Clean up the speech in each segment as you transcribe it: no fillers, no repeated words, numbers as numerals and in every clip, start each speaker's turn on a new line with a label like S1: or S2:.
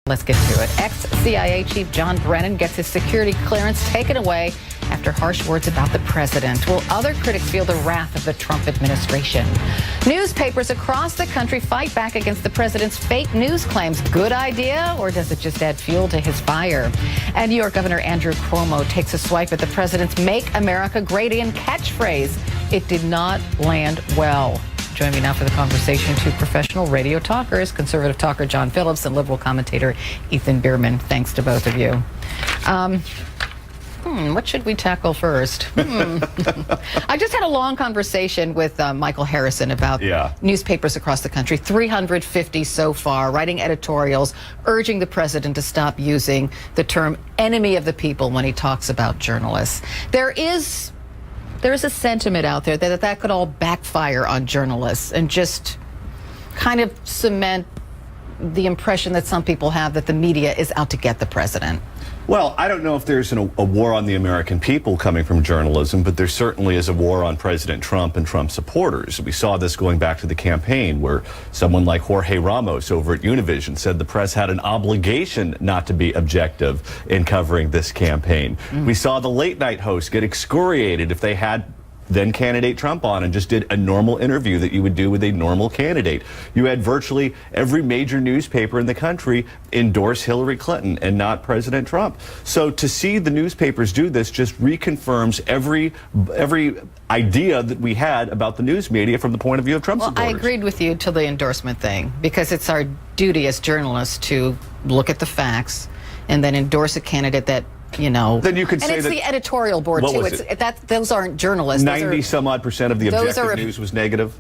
S1: Let's get to it. Ex-CIA Chief John Brennan gets his security clearance taken away after harsh words about the president. Will other critics feel the wrath of the Trump administration? Newspapers across the country fight back against the president's fake news claims. Good idea, or does it just add fuel to his fire? And New York Governor Andrew Cuomo takes a swipe at the president's Make America Great Again catchphrase. It did not land well. Join me now for the conversation, two professional radio talkers, conservative talker John Phillips and liberal commentator Ethan Bierman. Thanks to both of you. What should we tackle first? I just had a long conversation with Michael Harrison about newspapers across the country, 350 so far, writing editorials urging the president to stop using the term enemy of the people when he talks about journalists. There is a sentiment out there that could all backfire on journalists and just kind of cement the impression that some people have that the media is out to get the president.
S2: Well, I don't know if there's a war on the American people coming from journalism, but there certainly is a war on President Trump and Trump supporters. We saw this going back to the campaign where someone like Jorge Ramos over at Univision said the press had an obligation not to be objective in covering this campaign. We saw the late night hosts get excoriated if they had then candidate Trump on and just did a normal interview that you would do with a normal candidate. You had virtually every major newspaper in the country endorse Hillary Clinton and not President Trump. So to see the newspapers do this just reconfirms every idea that we had about the news media from the point of view of Trump supporters.
S1: I agreed with you till the endorsement thing, because it's our duty as journalists to look at the facts and then endorse a candidate that, you know,
S2: then you could say
S1: it's
S2: that
S1: the editorial board too. Those aren't journalists.
S2: 90-some-odd% of the objective news was negative.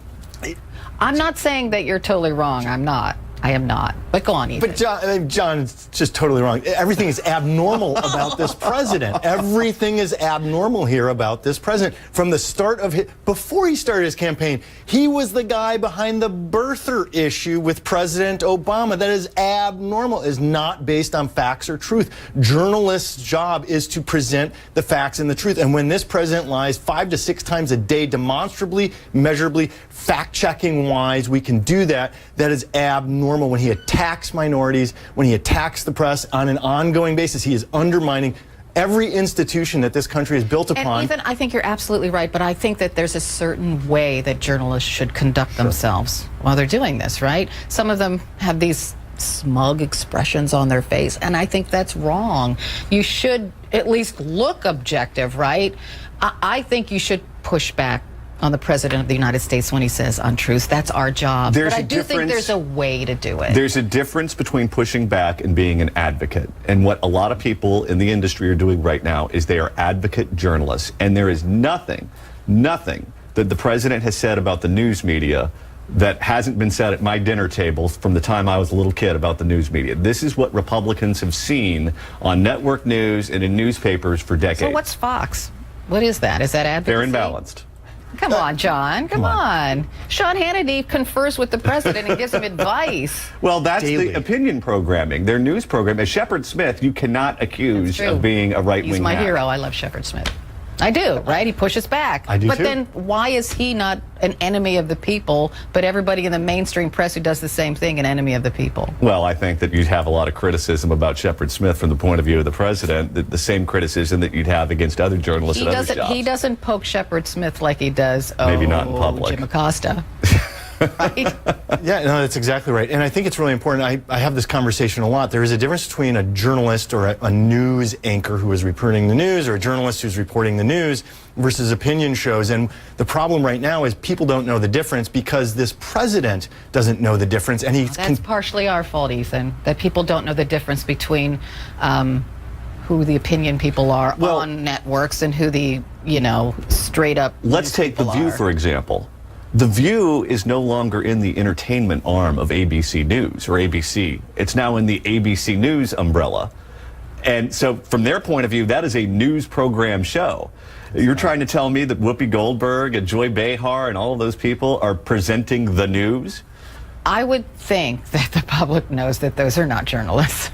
S1: I'm not saying that you're totally wrong. I'm not. I am not. But go on, Ethan.
S3: But John, it's just totally wrong. Everything is abnormal about this president. Everything is abnormal here about this president. From the start of before he started his campaign, he was the guy behind the birther issue with President Obama. That is abnormal, is not based on facts or truth. Journalists' job is to present the facts and the truth. And when this president lies 5 to 6 times a day, demonstrably, measurably, fact-checking wise, we can do that. That is abnormal. When he attacks minorities, when he attacks the press on an ongoing basis, he is undermining every institution that this country is built upon.
S1: And Ethan, I think you're absolutely right, but I think that there's a certain way that journalists should conduct themselves while they're doing this, right? Some of them have these smug expressions on their face, and I think that's wrong. You should at least look objective, right? I think you should push back on the president of the United States when he says untruths. That's our job. But I do think there's a way to do it.
S2: There's a difference between pushing back and being an advocate. And what a lot of people in the industry are doing right now is they are advocate journalists. And there is nothing that the president has said about the news media that hasn't been said at my dinner table from the time I was a little kid about the news media. This is what Republicans have seen on network news and in newspapers for decades.
S1: So what's Fox? What is that? Is that advocacy?
S2: They're imbalanced.
S1: Come on, John. Come on. Sean Hannity confers with the president and gives him advice.
S2: Well, that's the opinion programming. Their news program. As Shepard Smith, you cannot accuse of being a right-wing
S1: He's my hero. I love Shepard Smith. I do, right? He pushes back.
S3: I do
S1: But
S3: too.
S1: then why is he not an enemy of the people, but everybody in the mainstream press who does the same thing, an enemy of the people?
S2: Well, I think that you'd have a lot of criticism about Shepard Smith from the point of view of the president, the same criticism that you'd have against other journalists at other jobs.
S1: He doesn't poke Shepard Smith like he does,
S2: maybe not in public,
S1: Jim Acosta. Right?
S3: Yeah, no, that's exactly right. And I think it's really important. I have this conversation a lot. There is a difference between a journalist or a news anchor who is reporting the news or a journalist who's reporting the news versus opinion shows. And the problem right now is people don't know the difference because this president doesn't know the difference. And
S1: that's partially our fault, Ethan, that people don't know the difference between who the opinion people are on networks and who the, straight up
S2: Let's take The View, for example. The View is no longer in the entertainment arm of ABC News or ABC. It's now in the ABC News umbrella. And so from their point of view, that is a news program show. You're trying to tell me that Whoopi Goldberg and Joy Behar and all of those people are presenting the news?
S1: I would think that the public knows that those are not journalists.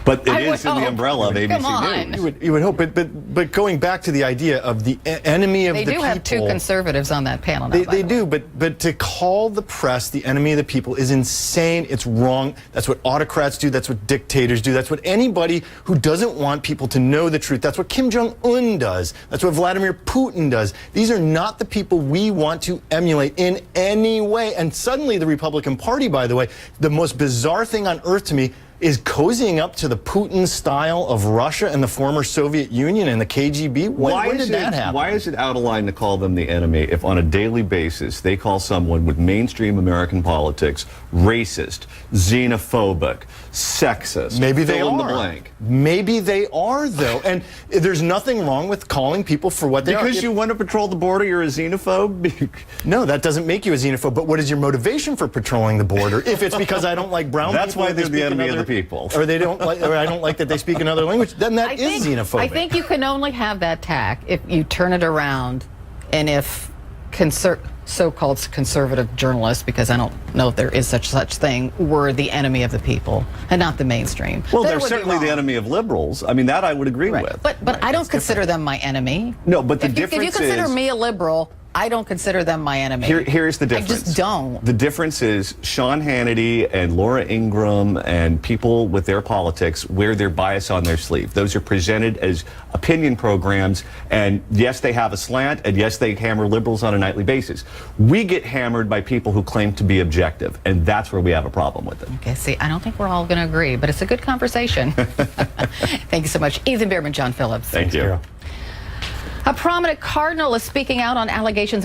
S2: But
S1: I
S2: it
S1: would
S2: is in the
S1: hope.
S2: umbrella of ABC
S1: Come on.
S2: News.
S3: You would hope, but going back to the idea of the enemy of
S1: They
S3: the
S1: do
S3: people.
S1: have two conservatives on that panel now.
S3: They do, but to call the press the enemy of the people is insane. It's wrong. That's what autocrats do. That's what dictators do. That's what anybody who doesn't want people to know the truth. That's what Kim Jong-un does. That's what Vladimir Putin does. These are not the people we want to emulate in any way. And suddenly the Republican Party, by the way, the most bizarre thing on earth to me, is cozying up to the Putin style of Russia and the former Soviet Union and the KGB. When did that happen?
S2: Why is it out of line to call them the enemy if on a daily basis they call someone with mainstream American politics racist, xenophobic, sexist?
S3: Maybe they
S2: fill in
S3: are.
S2: the blank.
S3: Maybe they are, though. And there's nothing wrong with calling people for what they are.
S2: Because you want to patrol the border, you're a xenophobe?
S3: No, that doesn't make you a xenophobe. But what is your motivation for patrolling the border? If it's because I don't like brown
S2: That's
S3: people,
S2: why
S3: or they
S2: they're the
S3: speak
S2: enemy of
S3: another-
S2: the people.
S3: or they don't like, or I don't like that they speak another language, then that is xenophobic.
S1: I think you can only have that tack if you turn it around and if so-called conservative journalists, because I don't know if there is such thing, were the enemy of the people and not the mainstream.
S2: Well,
S1: Then it
S2: they're
S1: would be
S2: certainly the
S1: wrong.
S2: enemy of liberals. I mean, that I would agree
S1: Right.
S2: with.
S1: But I don't consider them my enemy.
S2: No, but the
S1: if you
S2: difference
S1: consider
S2: is-
S1: me a liberal, I don't consider them my enemy.
S2: Here's the
S1: I
S2: difference.
S1: just don't.
S2: The difference is Sean Hannity and Laura Ingraham and people with their politics wear their bias on their sleeve. Those are presented as opinion programs, and yes, they have a slant, and yes, they hammer liberals on a nightly basis. We get hammered by people who claim to be objective, and that's where we have a problem with it.
S1: Okay, see, I don't think we're all going to agree, but it's a good conversation. Thank you so much. Ethan Behrman, John Phillips.
S2: Thank you.
S1: A prominent cardinal is speaking out on allegations of